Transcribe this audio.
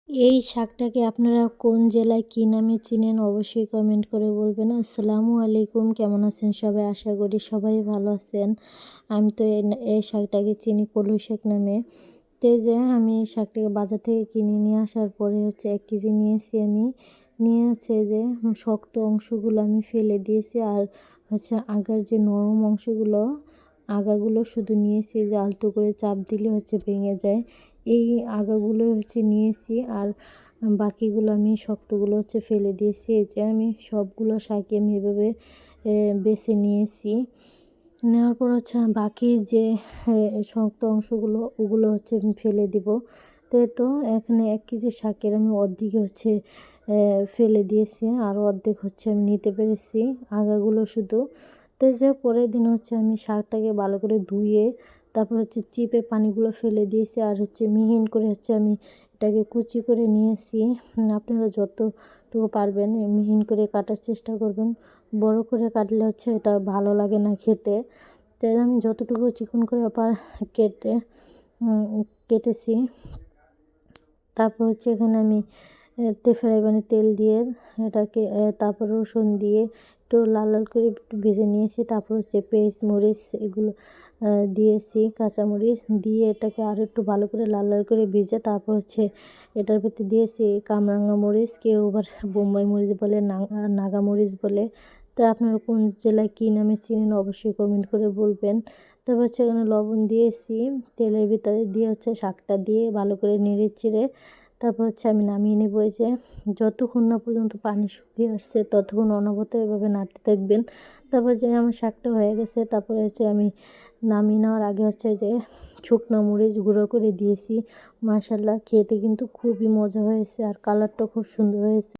এই শাকটাকে আপনারা কোন জেলায় কী নামে চিনেন অবশ্যই কমেন্ট করে বলবেন। আসসালামু আলাইকুম, কেমন আছেন সবাই? আশা করি সবাই ভালো আছেন। আমি তো এই শাকটাকে চিনি কলই শাক নামে। তো এই যে আমি এই শাকটাকে বাজার থেকে কিনে নিয়ে আসার পরে 1 কেজি নিয়েছি আমি। নিয়ে যে শক্ত অংশগুলো আমি ফেলে দিয়েছি, আর আগার যে নরম অংশগুলো, আগাগুলো শুধু নিয়েছি, যে আলতো করে চাপ দিলে ভেঙে যায়। এই আগাগুলো নিয়েছি, আর বাকিগুলো আমি শক্তগুলো ফেলে দিয়েছি। এই যে আমি সবগুলো শাকই আমি এভাবে বেছে নিয়েছি। নেওয়ার পর বাকি যে শক্ত অংশগুলো, ওগুলো আমি ফেলে দিব। তো এখানে 1 কেজি শাকের আমি অর্ধেক ফেলে দিয়েছি, আর অর্ধেক আমি নিতে পেরেছি আগাগুলো শুধু। তো যে পরের দিন আমি শাকটাকে ভালো করে ধুয়ে তারপর চিপে পানিগুলো ফেলে দিয়েছি, আর মিহিন করে আমি এটাকে কুচি করে নিয়েছি। আপনারা যতটুকু পারবেন মিহিন করে কাটার চেষ্টা করবেন। বড় করে কাটলে এটা ভালো লাগে না খেতে। তাই আমি যতটুকু চিকন করে কেটেছি। তারপর এখানে আমি ফ্রাই প্যানে তেল দিয়ে এটাকে তারপর রসুন দিয়ে একটু লাল লাল করে একটু ভেজে নিয়েছি। তারপর পেঁয়াজ মরিচ এগুলো দিয়েছি, কাঁচামরিচ দিয়ে এটাকে আর একটু ভালো করে লাল লাল করে ভেজে তারপর এটার ভিতরে দিয়েছি কামরাঙ্গা মরিচ, কেউ আবার বোম্বাই মরিচ বলে, নাগা মরিচ বলে। তো আপনারা কোন জেলায় কী নামে চিনেন অবশ্যই কমেন্ট করে বলবেন। তারপর এখানে লবণ দিয়েছি, তেলের ভিতরে দিয়ে শাকটা দিয়ে ভালো করে নেড়ে চেড়ে তারপর আমি নামিয়ে নেব। এই যে যতক্ষণ না পর্যন্ত পানি শুকিয়ে আসছে ততক্ষণ অনবরত এভাবে নাড়তে থাকবেন। তারপর যে আমার শাকটা হয়ে গেছে, তারপরে আমি নামিয়ে নেওয়ার আগে যে শুকনো মরিচ গুঁড়ো করে দিয়েছি। মাশাআল্লাহ, খেতে কিন্তু খুবই মজা হয়েছে, আর কালারটা খুব সুন্দর হয়েছে।